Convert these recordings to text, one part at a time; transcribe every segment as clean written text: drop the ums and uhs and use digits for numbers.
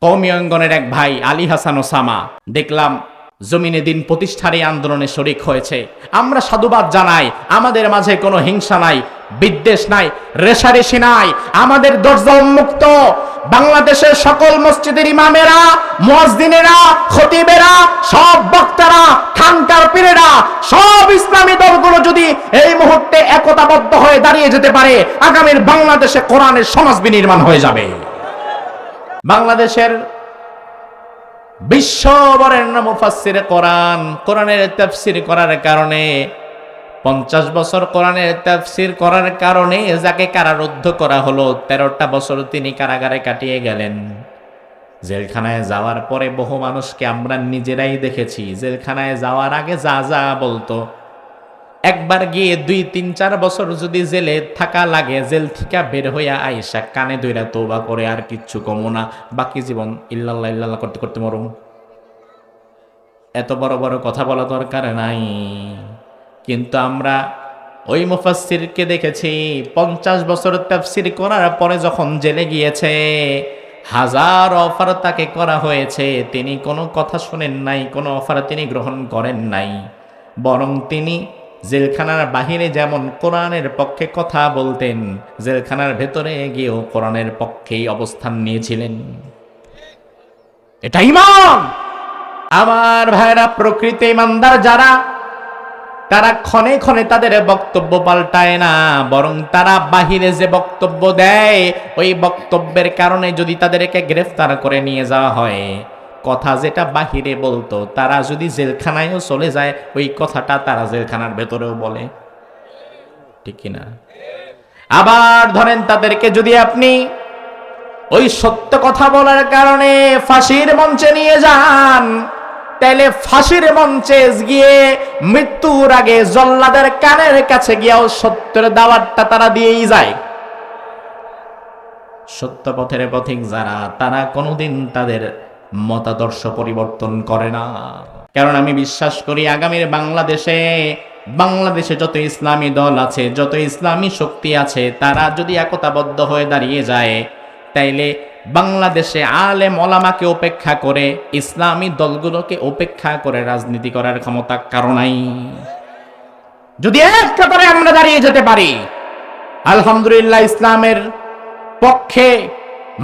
কওমি অঙ্গনের এক ভাই আলী হাসান ওসামা দেখলাম জমিনে দিন প্রতিষ্ঠার এই আন্দোলনে শরিক হয়েছে। আমরা সাধুবাদ জানাই, আমাদের মাঝে কোনো হিংসা নাই, বিদ্বেষ নাই, রেশারেশি নাই, আমাদের দরজা উন্মুক্ত। বাংলাদেশের সকল মসজিদের ইমামেরা, মুয়াজ্জিনেরা, খতিবেরা, সব বক্তারা, খানকার পীরেরা, সব ইসলামী দলগুলো যদি এই মুহূর্তে একতাবদ্ধ হয়ে দাঁড়িয়ে যেতে পারে, আগামীর বাংলাদেশে কোরআনের সমাজ বিনির্মাণ হয়ে যাবে। বাংলাদেশের বিশ্ব বরেণ্য মুফাসসিরে কোরআন, কোরআনের তাফসীর করার কারণে 50 বছর কোরআনের তাফসীর করার কারণে যাকে কারারুদ্ধ করা হলো, 13টা বছর তিনি কারাগারে কাটিয়ে গেলেন। জেলখানায় যাওয়ার পরে বহু মানুষকে আমরা নিজেরাই দেখেছি, জেলখানায় যাওয়ার আগে যা যা বলতো, একবার গিয়ে 2-3-4 বছর যদি জেলে থাকা লাগে, জেল থেকে বের হইয়া আইসা কানে ধইরা তওবা করে আর কিচ্ছু কমো না, বাকি জীবন ইল্লাল্লাহ ইল্লাল্লাহ করতে করতে মরুম। এত বড় বড় কথা বলা দরকার নাই। কিন্তু আমরা ওই মুফাসসিরকে দেখেছি 50 বছর তাফসীর করার পরে যখন জেলে গিয়েছে, হাজার অফার তাকে করা হয়েছে, তিনি কোনো কথা শুনেন নাই, কোনো অফার তিনি গ্রহণ করেন নাই। বরং তিনি জেলখানার বাহিরে যেমন কোরআনের পক্ষে কথা বলতেন, জেলখানার ভেতরে গিয়েও কোরআনের পক্ষেই অবস্থান নিয়েছিলেন। এটা ঈমান। আমার ভাইরা, প্রকৃত ঈমানদার যারা, তারা ক্ষণে ক্ষণে তাদের বক্তব্য পাল্টায় না, বরং তারা বাহিরে যে বক্তব্য দেয়, ওই বক্তব্যের কারণে যদি তাদেরকে গ্রেফতার করে নিয়ে যাওয়া হয়, কথা যেটা বাহিরে বলতো, তারা যদি জেলখানায়ও চলে যায়, ওই কথাটা তারা জেলখানার ভেতরেও বলে। ঠিক কিনা? আবার ধরেন তাদেরকে যদি আপনি ওই সত্য কথা বলার কারণে ফাঁসির মঞ্চে নিয়ে যান, তাইলে ফাঁসির মঞ্চে গিয়ে মৃত্যুর আগে জল্লাদের কানের কাছে গিয়েও সত্যের দাওয়াতটা তারা দিয়েই যায়। সত্য পথের পথিক যারা, তারা কোনোদিন তাদের মতাদর্শ পরিবর্তন করে না। কারণ আমি বিশ্বাস করি আগামীর বাংলাদেশে যত ইসলামী দল আছে, যত ইসলামী শক্তি আছে, তারা যদি একতাবদ্ধ হয়ে দাঁড়িয়ে যায়, তাইলে বাংলাদেশে আলেম ওলামাকে উপেক্ষা করে, ইসলামী দলগুলোকে উপেক্ষা করে রাজনীতি করার ক্ষমতা কারো নাই। যদি এক কাতারে আমরা দাঁড়িয়ে যেতে পারি, আলহামদুলিল্লাহ, ইসলামের পক্ষে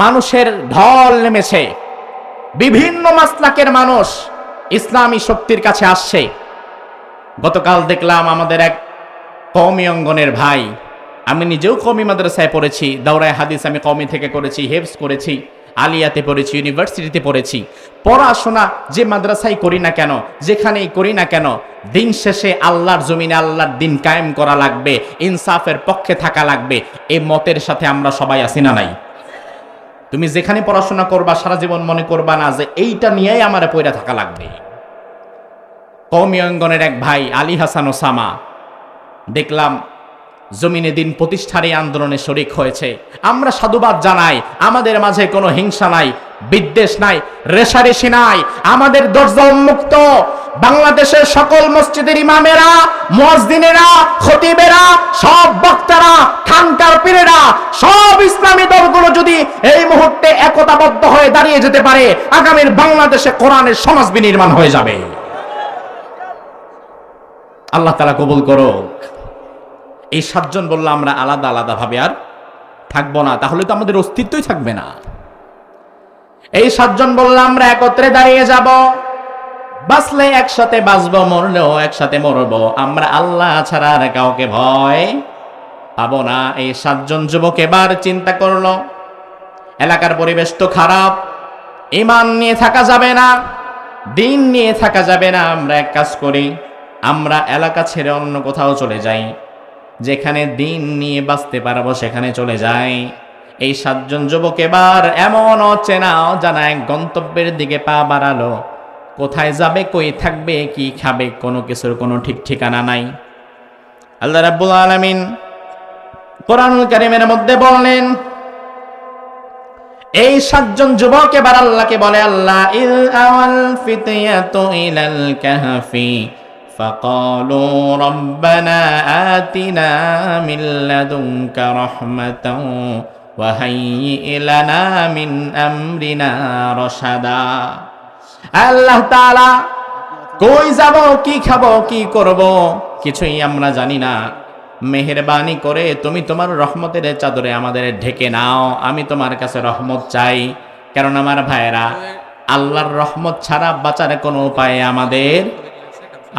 মানুষের ঢল নেমেছে। বিভিন্ন মাসলাকের মানুষ ইসলামী শক্তির কাছে আসছে। গতকাল দেখলাম আমাদের এক কওমি অঙ্গনের ভাই, আমি নিজেও কওমি মাদ্রাসায় পড়েছি, দাওরায়ে হাদিস আমি কওমি থেকে করেছি, হেফজ করেছি, আলিয়াতে পড়েছি, ইউনিভার্সিটিতে পড়েছি। পড়াশোনা যে মাদ্রাসায় করি না কেন, যেখানেই করি না কেন, দিন শেষে আল্লাহর জমিনে আল্লাহর দিন কায়েম করা লাগবে, ইনসাফের পক্ষে থাকা লাগবে, এই মতের সাথে আমরা সবাই আছি না নাই? তুমি যেখানে পড়াশোনা করবা, সারা জীবন মনে করবা না যে এইটা নিয়েই আমার পয়রা থাকা লাগবে। কওমি অঙ্গনের এক ভাই আলী হাসান ওসামা দেখলাম জমিনে দিন প্রতিষ্ঠার এই আন্দোলনে শরিক হয়েছে। আমরা সাধুবাদ জানাই, আমাদের মাঝে কোনো হিংসা নাই, বিদ্বেষ নাই, রেশারেশি নাই, আমাদের দরজা উন্মুক্ত। বাংলাদেশের সকল মসজিদের ইমামেরা, মুয়াজ্জিনেরা, খতিবেরা, সব বক্তারা, খানকার পীরেরা, সব ইসলামী দলগুলো যদি এই মুহূর্তে একতাবদ্ধ হয়ে দাঁড়িয়ে যেতে পারে, আগামীর বাংলাদেশে কোরআনের সমাজ বিনির্মাণ হয়ে যাবে। আল্লাহ তাআলা কবুল করুক। এই 7 জন বললাম আমরা আলাদা আলাদা ভাবে আর থাকবো না, তাহলে তো আমাদের অস্তিত্বই থাকবে না। এই 7 জন বললাম আমরা একত্রে দাঁড়িয়ে যাব, বাঁচলে একসাথে বাঁচবো, মরলেও একসাথে মরবো, আমরা আল্লাহ ছাড়া আর কাউকে ভয় পাবো না। এই 7 জন যুবক এবার চিন্তা করলো, এলাকার পরিবেশ তো খারাপ, ঈমান নিয়ে থাকা যাবে না, দিন নিয়ে থাকা যাবে না। আমরা এক কাজ করি, আমরা এলাকা ছেড়ে অন্য কোথাও চলে যাই, যেখানে দিন নিয়ে বাঁচতে পারবো সেখানে চলে যাই। এই 7 জন যুবক এবার এমন অচেনা অজানা এক গন্তব্যের দিকে পা বাড়ালো। কোথায় যাবে, কই থাকবে, কি খাবে, কোনো কিছুর কোনো ঠিক ঠিকানা নাই। আল্লাহ রাব্বুল আলামিন কোরআনুল কারীমের মধ্যে বললেন, এই 7 জন যুবক এবার আল্লাহকে বলে, আল্লাহ ইল আওয়াল ফিতয়াতু ইলাল কাহফি فقالوا ربنا آتنا من لدنك رحمة وهيئ لنا من أمرنا رشدا। আল্লাহ তাআলা কই যাব, কি খাবো, কি করব কিছুই আমরা জানি না, মেহেরবানি করে তুমি তোমার রহমতের চাদরে আমাদের ঢেকে নাও, আমি তোমার কাছে রহমত চাই। কারণ আমার ভাইয়েরা, আল্লাহর রহমত ছাড়া বাঁচার কোনো উপায়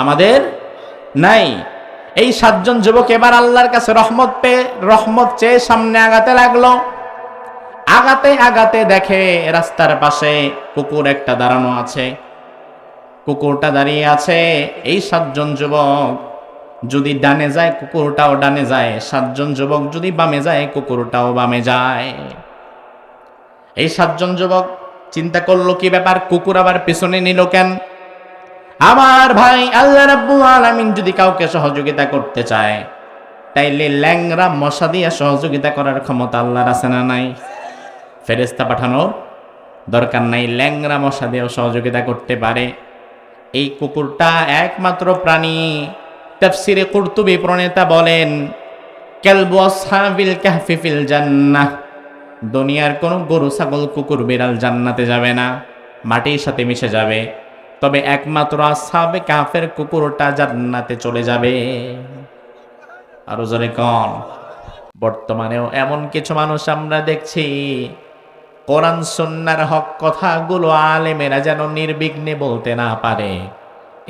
আমাদের নাই। এই 7 জন যুবক এবার আল্লাহর কাছে রহমত চেয়ে সামনে আগাতে লাগলো। আগাতে আগাতে দেখে রাস্তার পাশে কুকুর একটা দাঁড়ানো আছে। কুকুরটা দাঁড়িয়ে আছে। এই 7 জন যুবক যদি ডানে যায় কুকুরটাও ডানে যায়, 7 জন যুবক যদি বামে যায় কুকুরটাও বামে যায়। এই 7 জন যুবক চিন্তা করলো কি ব্যাপার, কুকুর আবার পিছনে নিল কেন? আমার ভাই, আল্লাহ রাব্বুল আলামিন যদি কাউকে সহযোগিতা করতে চায় তাইলে ল্যাংরা মশা দিয়ে সহযোগিতা করার ক্ষমতা আল্লাহর আছে না নাই? ফেরেশতা পাঠানোর দরকার নাই, ল্যাংরা মশা দিয়েও সহযোগিতা করতে পারে। এই কুকুরটা একমাত্র প্রাণী। তাফসিরে কুরতুবী প্রণেতা বলেন, কালবু আসহাবিল কাহফি ফিল জান্নাহ, দুনিয়ার কোন গরু ছাগল কুকুর বিড়াল জান্নাতে যাবে না, মাটির সাথে মিশে যাবে। তবে একমাত্র আসহাবে কাহফের কুকুরটা জান্নাতে চলে যাবে। আরো জোরে কোন। বর্তমানেও এমন কিছু মানুষ আমরা দেখছি, কোরআন সুন্নাহর হক কথাগুলো আলেমেরা যেন নির্বিঘ্নে বলতে না পারে,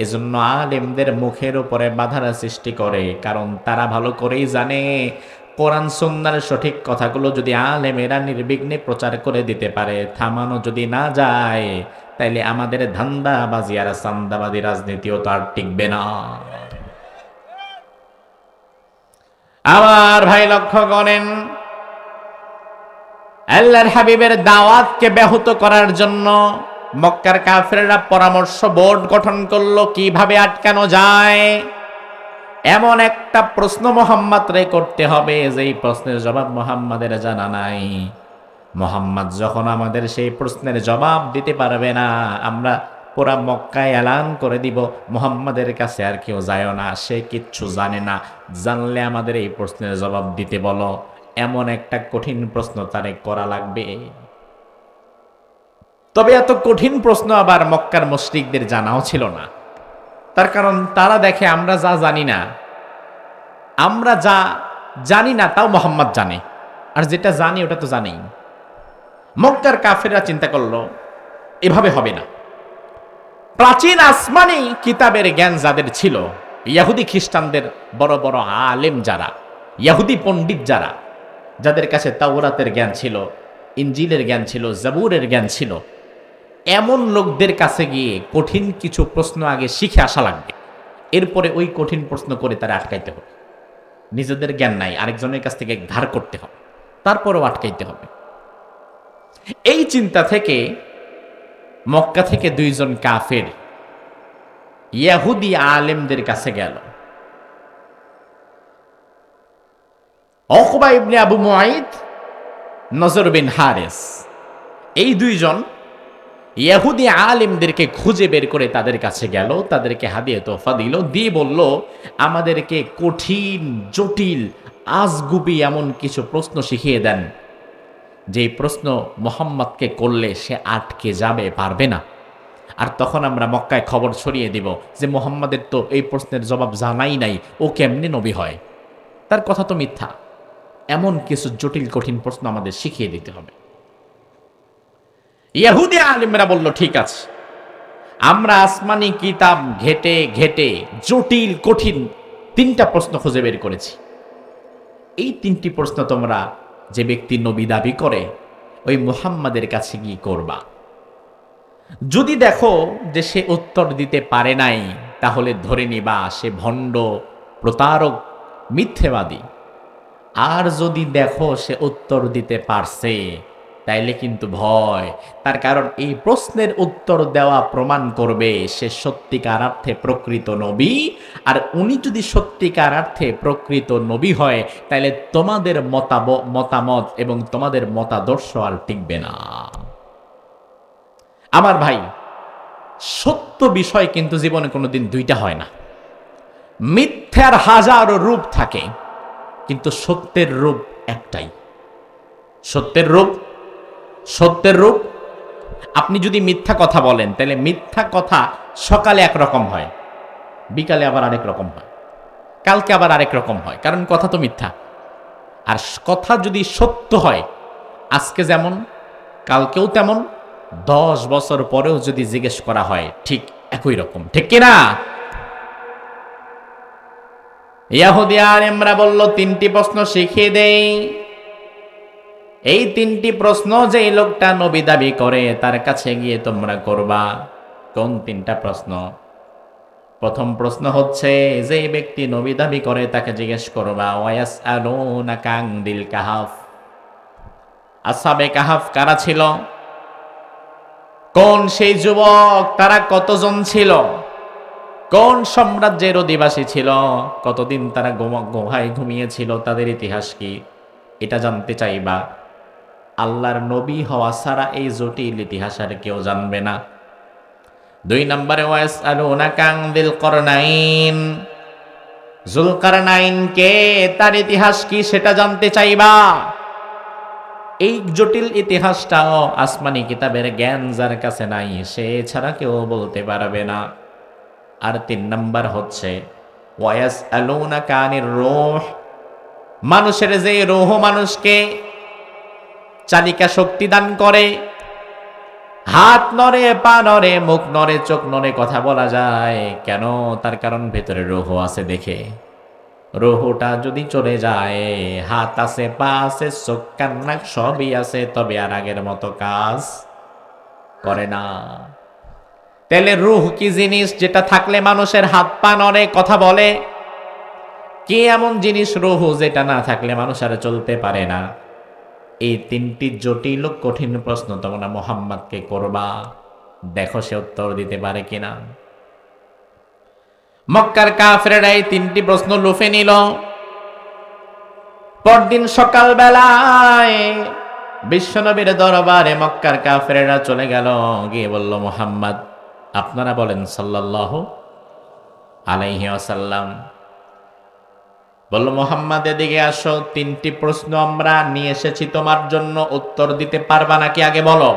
এজন্য আলেমদের মুখের উপরে বাধার সৃষ্টি করে। কারণ তারা ভালো করেই জানে, কোরআন সুন্নাহর সঠিক কথাগুলো যদি আলেমেরা নির্বিঘ্নে প্রচার করে দিতে পারে, থামানো যদি না যায়, তাইলে আমাদের ধান্দাবাজি আর চান্দাবাজি রাজনীতিও তো আর টিকবে না। আমার ভাই লক্ষ্য করেন, আল্লাহর হাবিবের দাওয়াতকে ব্যাহত করার জন্য মক্কার কাফেররা পরামর্শ বোর্ড গঠন করলো কিভাবে আটকানো যায়। এমন একটা প্রশ্ন মুহাম্মদরে করতে হবে যেই প্রশ্নের জবাব মুহাম্মাদের জানা নাই। মুহাম্মদ যখন আমাদের সেই প্রশ্নের জবাব দিতে পারবে না, আমরা পুরা মক্কায় এলান করে দিব, মুহাম্মাদের কাছে আর কেউ যায় না, সে কিচ্ছু জানে না, জানলে আমাদের এই প্রশ্নের জবাব দিতে বলো। এমন একটা কঠিন প্রশ্ন তারে করা লাগবে। তবে এত কঠিন প্রশ্ন আবার মক্কার মুশরিকদের জানাও ছিল না। তার কারণ তারা দেখে আমরা যা জানি না তাও মুহাম্মদ জানে, আর যেটা জানি ওটা তো জানেই। মক্কার কাফেররা চিন্তা করলো এভাবে হবে না। প্রাচীন আসমানি কিতাবের জ্ঞান যাদের ছিল, ইহুদি খ্রিস্টানদের বড় বড় আলেম যারা, ইহুদি পণ্ডিত যারা, যাদের কাছে তাওরাতের জ্ঞান ছিল, ইনজিলের জ্ঞান ছিল, জাবুরের জ্ঞান ছিল, এমন লোকদের কাছে গিয়ে কঠিন কিছু প্রশ্ন আগে শিখে আসা লাগবে। এরপরে ওই কঠিন প্রশ্ন করে তারা আটকাইতে হবে। নিজেদের জ্ঞান নাই, আরেকজনের কাছ থেকে ধার করতে হবে, তারপরেও আটকাইতে হবে। এই চিন্তা থেকে মক্কা থেকে 2 জন কাফের ইহুদি আলেমদের কাছে গেল। উকবা ইবনে আবু মুআইদ, নজর বিন হারিস, এই 2 জন ইহুদি আলেমদেরকে খুঁজে বের করে তাদের কাছে গেল, তাদেরকে হাদিয়া তোহফা দিল, দিয়ে বলল আমাদেরকে কঠিন জটিল আজগুবি এমন কিছু প্রশ্ন শিখিয়ে দেন যে প্রশ্ন মুহাম্মদকে করলে সে আটকে যাবে, পারবে না। আর তখন আমরা মক্কায় খবর ছড়িয়ে দিব যে মুহাম্মাদের তো এই প্রশ্নের জবাব জানাই নাই, ও কেমনে নবী হয়, তার কথা তো মিথ্যা। এমন কিছু জটিল কঠিন প্রশ্ন আমাদের শিখিয়ে দিতে হবে। ইহুদি আলেমরা বলল ঠিক আছে, আমরা আসমানি কিতাব ঘেটে ঘেটে জটিল কঠিন 3টা প্রশ্ন খুঁজে বের করেছি। এই 3টি প্রশ্ন তোমরা যে ব্যক্তি নবী দাবি করে ওই মুহাম্মাদের কাছে কি করবা। যদি দেখো যে সে উত্তর দিতে পারে নাই, তাহলে ধরে নিবা সে ভণ্ড, প্রতারক, মিথ্যেবাদী। আর যদি দেখো সে উত্তর দিতে পারছে, তাইলে কিন্তু ভয়। তার কারণ এই প্রশ্নের উত্তর দেওয়া প্রমাণ করবে সে সত্যিকার অর্থে প্রকৃত নবী। আর উনি যদি সত্যিকার অর্থে প্রকৃত নবী হয়, তাইলে তোমাদের মতামত এবং তোমাদের মতাদর্শ আর টিকবে না। আমার ভাই, সত্য বিষয় কিন্তু জীবনে কোনোদিন 2টা হয় না। মিথ্যার হাজারো রূপ থাকে, কিন্তু সত্যের রূপ একটাই। সত্যের রূপ, সত্যের রূপ। আপনি যদি মিথ্যা কথা বলেন তাহলে মিথ্যা কথা সকালে একরকম হয়, বিকালে আবার আরেক রকম হয়, কালকে আবার আরেক রকম হয়, কারণ কথা তো মিথ্যা। আর কথা যদি সত্য হয়, আজকে যেমন কালকেও তেমন, 10 বছর পরেও যদি জিজ্ঞেস করা হয় ঠিক একই রকম, ঠিক কিনা? ইয়াহুদি আলেমরা বলল 3টি প্রশ্ন শিখিয়ে দেই। এই 3টি প্রশ্ন যে লোকটা নবী দাবি করে তার কাছে গিয়ে তোমরা করবা। কোন 3টা প্রশ্ন? প্রথম প্রশ্ন হচ্ছে, যে ব্যক্তি নবী দাবি করে তাকে জিজ্ঞেস করবা, ওয়ায়াসআলুনাকা আনিল কাহাফ, আসহাবে কাহাফ কারা ছিল? কোন সেই যুবক, তারা কতজন ছিল? কোন সাম্রাজ্যের অধিবাসী ছিল? কতদিন তারা গুহায় ঘুমিয়েছিল? তাদের ইতিহাস কি? এটা জানতে চাইবা। আল্লাহর নবী হওয়া ছাড়া এই জটিল ইতিহাস আর কেউ জানবে না। 2 নম্বরে, ওয়ায়াসআলুনাকা আনিল করনাইন, যুলকারনাইন কে, তার ইতিহাস কি সেটা জানতে চাইবা। এই জটিল ইতিহাসটাও আসমানি কিতাবের জ্ঞান যার কাছে নাই, সে ছাড়া কেউ বলতে পারবে না। আর 3 নাম্বার হচ্ছে, ওয়ায়াসআলুনাকা আনির রূহ, মানুষের যে রূহ মানুষকে চালিকা শক্তি দান করে, হাত নড়ে, পা নড়ে, মুখ নড়ে, চোখ নড়ে, কথা বলা যায় কেন? তার কারণ ভেতরে রূহ আছে দেখে। রূহটা যদি চলে যায়, হাত আছে, পা আছে, চোখ কান নাক সবই আছে, তবে আর আগের মতো কাজ করে না। তাহলে রূহ কি জিনিস যেটা থাকলে মানুষের হাত পা নড়ে, কথা বলে? কি এমন জিনিস রূহ যেটা না থাকলে মানুষ আর চলতে পারে না? এই 3টি জটিল ও কঠিন প্রশ্ন তোমরা মুহাম্মদকে করবা, দেখো সে উত্তর দিতে পারে কিনা। মক্কার কাফেররা এই 3টি প্রশ্ন লুফে নিল। পরদিন সকালবেলায় বিশ্বনবীর দরবারে মক্কার কাফেররা চলে গেল, গিয়ে বলল, মুহাম্মদ আপনারা বলেন সাল্লাল্লাহু আলাইহি ওয়াসাল্লাম। বলল, মুহাম্মদ এদিকে আসো, 3টি প্রশ্ন আমরা নিয়ে এসেছি তোমার জন্য, উত্তর দিতে পারবা নাকি আগে বলো।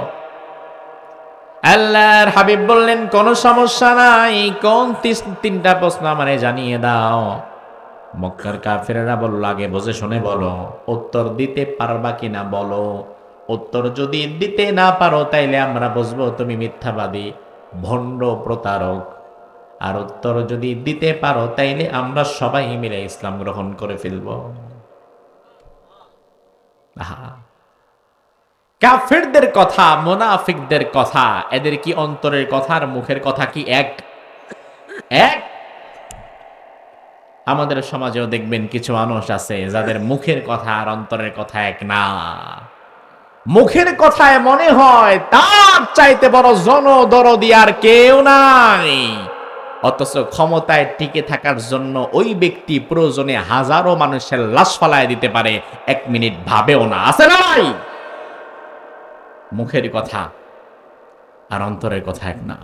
আল্লাহর হাবিব বললেন, কোনো সমস্যা নাই, কোন 3টা প্রশ্ন আমারে জানিয়ে দাও। মক্কার কাফেররা বলল, আগে বুঝে শুনে বলো, উত্তর দিতে পারবা কিনা বলো। উত্তর যদি দিতে না পারো তাইলে আমরা বুঝবো তুমি মিথ্যাবাদী, ভণ্ড, প্রতারক। আর উত্তর যদি দিতে পারো তাইলে আমরা সবাই মিলে ইসলাম গ্রহণ করে ফেলব। কাফেরদের কথা, মুনাফিকদের কথা, এদের কি অন্তরের কথা আর মুখের কথা কি এক? এক? আমাদের সমাজেও দেখবেন কিছু মানুষ আছে যাদের মুখের কথা আর অন্তরের কথা এক না। মুখের কথায় মনে হয় তার চাইতে বড় জনদরদি আর কেউ নাই, অথচ ক্ষমতায় টিকে থাকার জন্য ওই ব্যক্তি প্রয়োজনে হাজারো মানুষের লাশ ফালায় দিতে পারে, 1 মিনিট ভাবেও না। আছে না নাই? মুখের কথা আর অন্তরের কথা এক না।